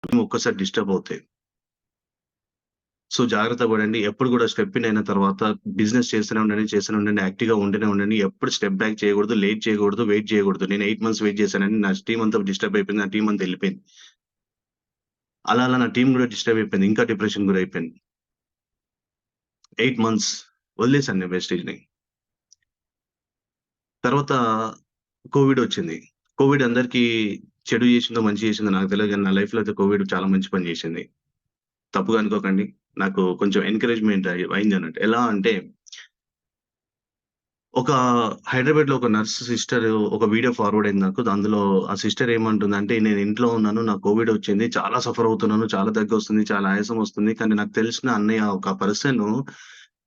ఒక్కసారి డిస్టర్బ్ అవుతాయి. సో, జాగ్రత్త పడండి. ఎప్పుడు కూడా స్టెప్ ఇన్ అయిన తర్వాత బిజినెస్ చేస్తూనే ఉండండి. యాక్టివ్‌గా ఉంటూనే ఉండండి. ఎప్పుడు స్టెప్ బ్యాక్ చేయకూడదు, లేట్ చేయకూడదు, వెయిట్ చేయకూడదు. నేను 8 మంత్స్ వెయిట్ చేశానండి. నా టీమ్ అంతా డిస్టర్బ్ అయిపోయింది. నా టీమ్ అంతా ఎళ్ళిపోయింది. అలా నా టీమ్ కూడా డిస్టర్బ్ అయిపోయింది. ఇంకా డిప్రెషన్ గురైపోయింది. 8 మంత్స్ వదిలేసాను నేను వెస్టేజ్‌ని. తర్వాత కోవిడొచ్చింది. కోవిడ్ అందరికీ చెడు చేసిందో, మంచి చేసిందో నాకు తెలీదు గానీ, నా లైఫ్‌లో అయితే కోవిడ్ చాలా మంచి పని చేసింది. తప్పుగా అనుకోకండి. నాకు కొంచెం ఎంకరేజ్‌మెంట్ అయిందన్నట్టు. ఎలా అంటే, ఒక హైదరాబాద్‌లో ఒక నర్స్ సిస్టర్ ఒక వీడియో ఫార్వర్డ్ అయింది నాకు. అందులో ఆ సిస్టర్ ఏమంటుందంటే, "నేను ఇంట్లో ఉన్నాను. నాకు కోవిడ్ వచ్చింది. చాలా సఫర్ అవుతున్నాను. చాలా దగ్గొస్తుంది. చాలా ఆయాసం వస్తుంది. కానీ నాకు తెలిసిన అన్నయ్య ఒక పర్సను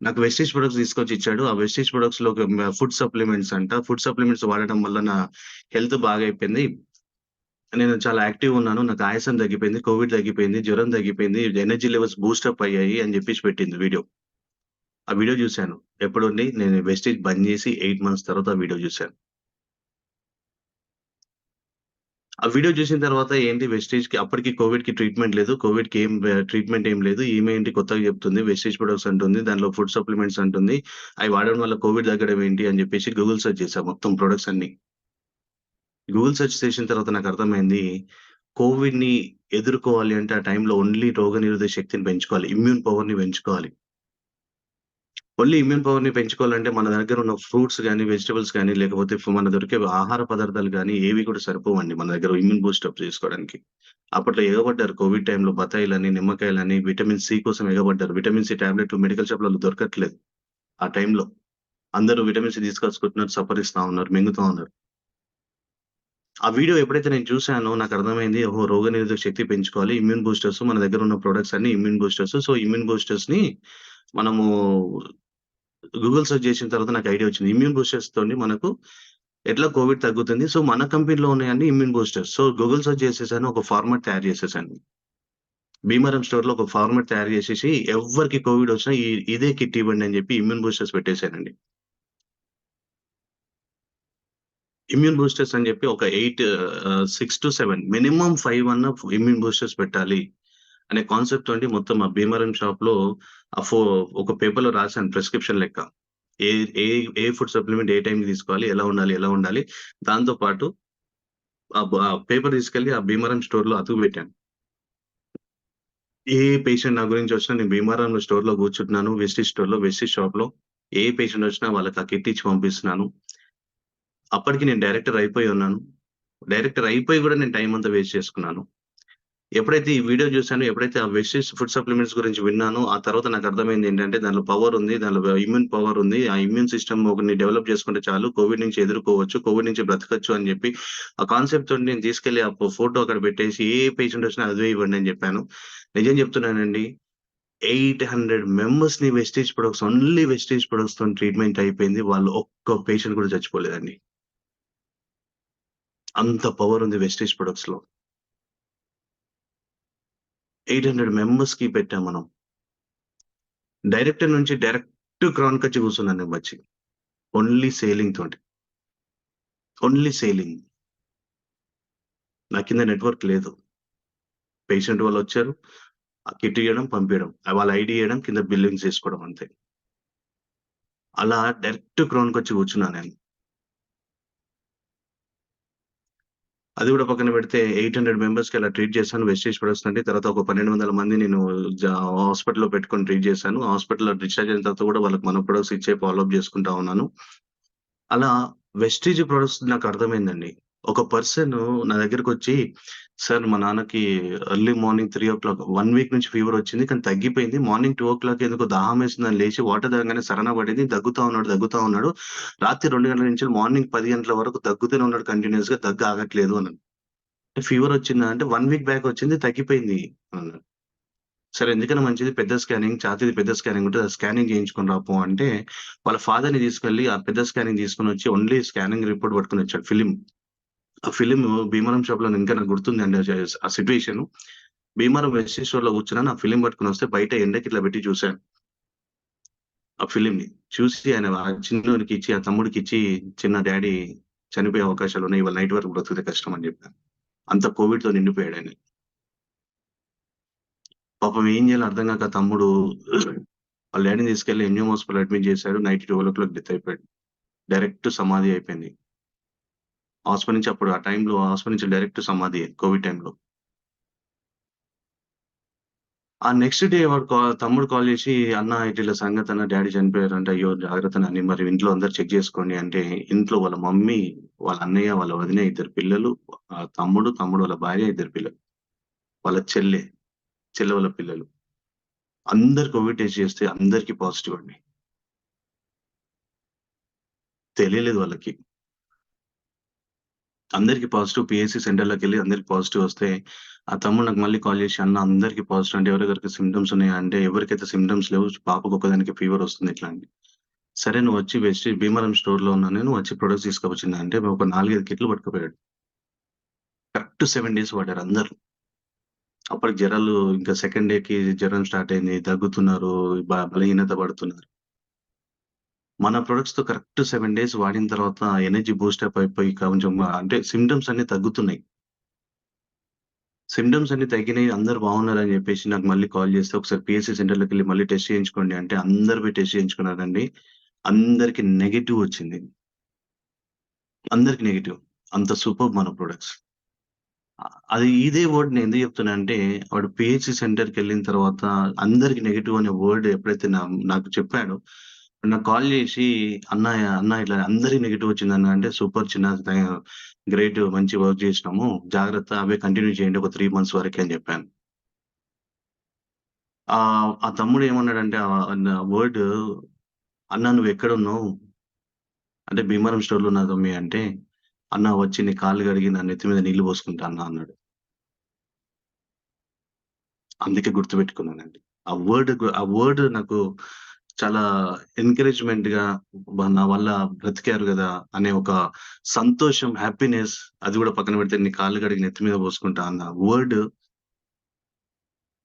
నాకు వెస్టీజ్ ప్రొడక్ట్స్ తీసుకొచ్చి ఇచ్చాడు. ఆ వెస్టీజ్ ప్రొడక్ట్స్‌లో ఒక ఫుడ్ సప్లిమెంట్స్ అంట. ఫుడ్ సప్లిమెంట్స్ వాడడం వల్ల నా హెల్త్ బాగయిపోయింది. నేను చాలా యాక్టివ్‌గా ఉన్నాను. నాకు ఆయాసం తగ్గిపోయింది. కోవిడ్ తగ్గిపోయింది. జ్వరం తగ్గిపోయింది. ఎనర్జీ లెవెల్స్ బూస్టప్ అయ్యాయి" అని జెప్పేసి పెట్టింది వీడియో. ఆ వీడియో జూసాను. ఎప్పుడండి నేను వెస్టీజ్ బంద్ జేసి 8 మంత్స్ తర్వాత ఆ వీడియో జూసాను. ఆ వీడియో జూసిన తర్వాత ఏంటి వెస్టీజ్‌కి అప్పటికి కోవిడ్‌కి ట్రీట్మెంట్ లేదు. కోవిడ్‌కి ట్రీట్మెంట్ ఏం లేదు. ఈమె ఏంటి కొత్తగా జెప్తుంది. వెస్టీజ్ ప్రొడక్ట్స్ అంటుంది. దాంట్లో ఫుడ్ సప్లిమెంట్స్ అంటుంది. అవి వాడడం వల్ల కోవిడ్ తగ్గడం ఏంటి అని జెప్పేసి గూగుల్ సెర్చ్ చేశా మొత్తం ప్రొడక్ట్స్ అన్నీ. గూగుల్ సెర్చ్ చేసిన తర్వాత నాకర్థమైంది. కోవిడ్‌ని ఎదుర్కోవాలి అంటే ఆ టైంలో ఓన్లీ రోగనిరోధక శక్తిని పెంచుకోవాలి. ఇమ్యూన్ పవర్‌ని పెంచుకోవాలి. ఓన్లీ ఇమ్యూన్ పవర్‌ని పెంచుకోవాలంటే మన దగ్గర ఉన్న ఫ్రూట్స్ గాని, వెజిటబుల్స్ గాని, లేకపోతే మన దొరికే ఆహార పదార్థాలు గాని ఏవి కూడా సరిపోవండి మన దగ్గర ఇమ్యూన్ బూస్టప్ చేసుకోవడానికి. అప్పట్లో ఎగబడ్డారు కోవిడ్ టైంలో బత్తాయిలని, నిమ్మకాయలని, విటమిన్ సి కోసం ఎగబడ్డారు. విటమిన్ సి టాబ్లెట్లు మెడికల్ షాప్‌లలో దొరకట్లేదు ఆ టైంలో. అందరూ విటమిన్ సి తీసుకొచ్చుకుంటున్నారు, సప్పరిస్తా ఉన్నారు, మింగుతా ఉన్నారు. ఆ వీడియో ఎప్పుడైతే నేను చూసానో నాకర్థమైంది. ఓహో! రోగనిరోధక శక్తి పెంచుకోవాలి. ఇమ్యూన్ బూస్టర్స్ మన దగ్గర ఉన్న ప్రొడక్ట్స్ అన్నీ ఇమ్యూన్ బూస్టర్స్. సో, ఇమ్యూన్ బూస్టర్స్‌ని మనము గూగుల్ సెర్చ్ చేసిన తర్వాత నాకు ఐడియా వచ్చింది. ఇమ్యూన్ బూస్టర్స్‌తోని మనకు ఎట్లా కోవిడ్ తగ్గుతుంది. సో, మన కంపెనీలో ఉన్నాయండి immune boosters. So, Google search చేసేసాను. ఒక ఫార్మాట్ తయారు చేసేసాను. భీమవరం స్టోర్‌లో ఒక ఫార్మాట్ తయారు చేసేసి ఎవ్వరికి కోవిడ్ వచ్చినా ఇదే కిట్ ఇవ్వండి అని చెప్పి ఇమ్యూన్ బూస్టర్స్ పెట్టేసానండి. ఇమ్యూన్ బూస్టర్స్ అని చెప్పి ఒక 6-7 మినిమమ్ 5 అన్నా ఇమ్యూన్ బూస్టర్స్ పెట్టాలి అనే కాన్సెప్ట్ తోటి మొత్తం ఆ భీమవరం షాప్‌లో ఆ ఫో ఒక పేపర్‌లో రాసాను ప్రిస్క్రిప్షన్ లెక్క. ఏ ఏ ఏ ఫుడ్ సప్లిమెంట్ ఏ టైంకి తీసుకోవాలి? ఎలా ఉండాలి? ఎలా ఉండాలి? దాంతో పాటు ఆ పేపర్ తీసుకెళ్ళి ఆ భీమవరం స్టోర్‌లో అతుకుబెట్టాను. ఏ పేషెంట్ నా గురించి వచ్చినా నేను భీమవరంలో స్టోర్‌లో కూర్చుంటున్నాను. వెస్టీజ్ స్టోర్‌లో, వెస్టీజ్ షాప్‌లో ఏ పేషెంట్ వచ్చినా వాళ్ళకి ఆ కిట్ ఇచ్చి పంపిస్తున్నాను. అప్పటికి నేను డైరెక్టర్ అయిపోయి ఉన్నాను. డైరెక్టర్ అయిపోయి గూడా నేను టైమ్ అంతా వేస్ట్ చేసుకున్నాను. ఎప్పుడైతే ఈ వీడియో జూసానో, ఎప్పుడైతే ఆ వెస్టీజ్ ఫుడ్ సప్లిమెంట్స్ గురించి విన్నానో, ఆ తర్వాత నాకర్థమైందేంటంటే దాంట్లో పవర్ ఉంది. దాంట్లో ఇమ్యూన్ పవర్ ఉంది. ఆ ఇమ్యూన్ సిస్టమ్ ఒకరిని డెవలప్ చేసుకుంటే చాలు కోవిడ్ నుంచి ఎదుర్కోవచ్చు. కోవిడ్ నుంచి బ్రతకచ్చు అని జెప్పి, ఆ కాన్సెప్ట్ తోటి నేను తీసుకెళ్ళి ఆ ఫోటో అక్కడ పెట్టేసి ఏ పేషెంట్ వచ్చినా అదే ఇవ్వండి అని జెప్పాను. నిజం జెప్తున్నానండి. 800 మెంబర్స్‌ని వెస్టీజ్ ప్రొడక్ట్స్ ఓన్లీ వెస్టీజ్ ప్రొడక్ట్స్‌తోని ట్రీట్మెంట్ అయిపోయింది. వాళ్ళు ఒక్క పేషెంట్ కూడా చచ్చిపోలేదండి. అంత పవర్ ఉంది వెస్టీజ్ ప్రొడక్ట్స్‌లో. 800 మెంబర్స్‌కి పెట్టాం మనం. డైరెక్టర్ నుంచి డైరెక్ట్ క్రాన్‌కొచ్చి కూర్చున్నాను నేను వచ్చి. ఓన్లీ సేలింగ్ తోటి. ఓన్లీ సేలింగ్. నా కింద నెట్వర్క్ లేదు. పేషెంట్ వాళ్ళొచ్చారు. ఆ కిట్ ఇయ్యడం, పంపియడం. వాళ్ళ ఐడీ ఇయ్యడం, కింద బిల్లింగ్స్ చేసుకోవడం అంతే. అలా డైరెక్ట్ క్రౌన్‌కొచ్చి కూర్చున్నా నేను. అది కూడా పక్కన పెడితే 800 మెంబర్స్‌కి అలా ట్రీట్ చేశాను. వెస్టేజ్ ప్రొడక్ట్స్ అండి. తర్వాత ఒక 1200 మంది నేను హాస్పిటల్‌లో పెట్టుకొని ట్రీట్ చేశాను. హాస్పిటల్‌లో డిశ్చార్జ్ అయిన తర్వాత కూడా వాళ్ళకి మన ప్రొడక్ట్స్ ఇచ్చే ఫాలో అప్ చేసుకుంటా ఉన్నాను. అలా వెస్టీజ్ ప్రొడక్ట్స్ నాకర్థమైందండి. ఒక పర్సను నా దగ్గరకొచ్చి, "సార్ మా నాన్నకి ఎర్లీ మార్నింగ్ 3:00 1 వీక్ నుంచి ఫీవరొచ్చింది. కానీ తగ్గిపోయింది. మార్నింగ్ 2:00 ఎందుకో దాహమేసిందని లేచి వాటర్ తాగంగానే సరన పడింది. దగ్గుతా ఉన్నాడు, దగ్గుతా ఉన్నాడు. రాత్రి 2 గంటల నుంచి మార్నింగ్ 10 గంటల వరకు దగ్గుతూనే ఉన్నాడు కంటిన్యూయస్‌గా దగ్గు ఆగట్లేదు" అన్నాడు. "ఫీవరొచ్చిందా?" అంటే, "1 వీక్ బ్యాక్ వచ్చింది తగ్గిపోయింది" అన్నాడు. సరే ఎందుకైనా మంచిది పెద్ద స్కానింగ్ ఛాతీది పెద్ద స్కానింగ్ ఉంటది. ఆ స్కానింగ్ చేయించుకొని రా పో అంటే, వాళ్ళ ఫాదర్‌ని తీసుకెళ్ళి ఆ పెద్ద స్కానింగ్ తీసుకొనొచ్చి ఓన్లీ స్కానింగ్ రిపోర్ట్ పట్టుకొనొచ్చాడు ఫిల్మ్. ఆ ఫిల్ము భీమవరం షాప్‌లో ఇంకా నాకు గుర్తుందండి ఆ సిట్యుయేషను. భీమవరం వెస్టేజ్ స్టోర్‌లో కూర్చున్నాను. ఆ ఫిల్మ్ పట్టుకొనొస్తే బయట ఎండకి ఇట్లా పెట్టి చూసాను ఆ ఫిల్మ్‌ని. చూసి ఆయన ఆ చిన్నోడికిచ్చి, ఆ తమ్ముడికిచ్చి, "చిన్న డ్యాడీ చనిపోయే అవకాశాలున్నాయి. ఇవాళ నైట్ వరకు బ్రతుకుతే కష్టం" అని చెప్పాను. అంత కోవిడ్‌తో నిండిపోయాడాయన. పాపం ఏం చేయాలో అర్థం గాక తమ్ముడు వాళ్ళ డ్యాడీని తీసుకెళ్ళి ఎంజిఎం హాస్పిటల్‌లో అడ్మిట్ చేశాడు. నైట్ 12:00 డెత్ అయిపోయాడు. డైరెక్ట్ సమాధి అయిపోయింది. హాస్పిటల్ నుంచి అప్పుడు ఆ టైంలో హాస్పిటల్ నుంచి డైరెక్ట్ సమాధి కోవిడ్ టైంలో. ఆ నెక్స్ట్ డే వాడు తమ్ముడు కాల్ చేసి, "అన్న ఇట్లిట్లా సంగతన్న డ్యాడీ చనిపోయారంట. అయ్యో! జాగ్రత్త నాని మరి ఇంట్లో అందరూ చెక్ చేసుకోండి" అంటే, ఇంట్లో వాళ్ళ మమ్మీ, వాళ్ళ అన్నయ్య, వాళ్ళ వదిన, ఇద్దరు పిల్లలు, తమ్ముడు వాళ్ళ భార్య, ఇద్దరు పిల్లలు. వాళ్ళ చెల్లె వాళ్ళ పిల్లలు. అందరు కోవిడ్ టెస్ట్ చేస్తే అందరికి పాజిటివ్ అండి. తెలియలేదు వాళ్ళకి. అందరికి పాజిటివ్ పీఎస్‌సీ సెంటర్‌లోకెళ్ళి అందరికి పాజిటివ్ వస్తే, ఆ తమ్ముడు నాకు మళ్ళీ కాల్ చేసి, "అన్న అందరికి పాజిటివ్ అంటే ఎవరెవరికి సింప్టమ్స్ ఉన్నాయా?" అంటే, "ఎవరికైతే సింప్టమ్స్ లేవు పాపకు ఒక్కదానికే ఫీవర్ వస్తుంది" ఇట్లా అని. సరే నువ్వొచ్చి భీమవరం స్టోర్‌లో ఉన్నా నేను. వచ్చి ప్రొడక్ట్స్ తీసుకొచ్చినా అంటే ఒక 4, 5 కిట్లు పట్టుకుపోయాడు. కరెక్ట్ 7 డేస్ వాడారు అందరూ. అప్పటికి జ్వరాలు ఇంకా సెకండ్ డేకి జ్వరం స్టార్ట్ అయింది. దగ్గుతున్నారు. బలహీనత పడుతున్నారు. మన ప్రొడక్ట్స్‌తో కరెక్ట్ 7 డేస్ వాడిన తర్వాత ఎనర్జీ బూస్టప్ అయిపోయి కొంచెం అంటే సింప్టమ్స్ అన్నీ తగ్గుతున్నాయి. సింప్టమ్స్ అన్నీ తగ్గినాయి. అందరూ బాగున్నారని జెప్పేసి నాకు మళ్ళీ కాల్ చేస్తే ఒకసారి పీఎస్‌సీ సెంటర్‌లోకెళ్ళి మళ్ళీ టెస్ట్ చేయించుకోండి అంటే అందరూ పోయి టెస్ట్ చేయించుకున్నారండి. అందరికి నెగెటివ్ వచ్చింది. అందరికి నెగెటివ్. అంత సూపర్బ్ మన ప్రొడక్ట్స్. అది ఇదే వర్డ్ నేనెందుకు చెప్తున్నానంటే, వాడు పీహెచ్‌సీ సెంటర్‌కెళ్ళిన తర్వాత అందరికి నెగెటివ్ అనే వర్డ్ ఎప్పుడైతే నాకు చెప్పాడో, నాకు కాల్ చేసి అన్న ఇట్లా అందరికి నెగెటివ్ వచ్చిందన్న" అంటే, "సూపర్ చిన్న గ్రేట్ మంచి వర్క్ చేసినాము. జాగ్రత్త అవే కంటిన్యూ చేయండి ఒక 3 మంత్స్ వరకి" అని చెప్పాను. ఆ తమ్ముడు ఏమన్నాడంటే వర్డ్ "అన్న నువ్వెక్కడున్నావు?" అంటే, "భీమవరం స్టోర్‌లో ఉన్నా తమ్మీ" అంటే, "అన్న వచ్చి నీ కాళ్ళు కడిగి నా నెత్తి మీద నీళ్లు పోసుకుంటా అన్న" అన్నాడు. అందుకే గుర్తుపెట్టుకున్నానండి. ఆ వర్డ్ నాకు చాలా ఎంకరేజ్‌మెంట్‌గా నా వల్ల బ్రతికారు గదా! అనే ఒక సంతోషం, హ్యాపీనెస్ అది గూడా పక్కన పెడితే నీ కాళ్ళు కడిగి నెత్తి మీద పోసుకుంటా అన్న వర్డ్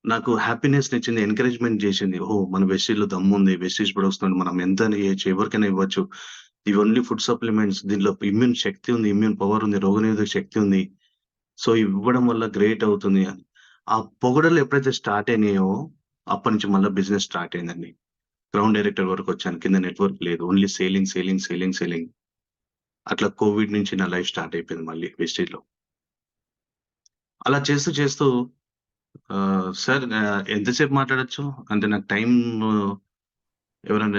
నాకు హ్యాపీనెస్‌నిచ్చింది, ఎంకరేజ్‌మెంట్ జేసింది. ఓహ్! మన వెస్టీజ్‌లో దమ్ముంది. వెస్టీజ్ ప్రొడక్ట్స్‌తోని మనం ఎంతైనా చేయొచ్చు. ఎవరికైనా ఇవ్వచ్చు. ఇవి ఓన్లీ ఫుడ్ సప్లిమెంట్స్. దీంట్లో ఇమ్యూన్ శక్తి ఉంది. ఇమ్యూన్ పవర్ ఉంది. రోగనిరోధక శక్తి ఉంది. సో, ఇవ్వడం వల్ల గ్రేట్ అవుతుంది అని. ఆ పొగడలు ఎప్పుడైతే స్టార్ట్ అయినాయో, అప్పటినుంచి మళ్ళా బిజినెస్ స్టార్ట్ అయిందండి. గ్రౌండ్ డైరెక్టర్ వరకొచ్చాను. కింద నెట్వర్క్ లేదు. Only selling, selling, selling, selling. అట్లా కోవిడ్ నుంచి నా లైఫ్ స్టార్ట్ అయిపోయింది మళ్ళీ వెస్టీజ్‌లో. అలా చేస్తూ చేస్తూ సార్ ఎంతసేపు మాట్లాడొచ్చు? అంటే నాకు టైమ్ ఎవరైనా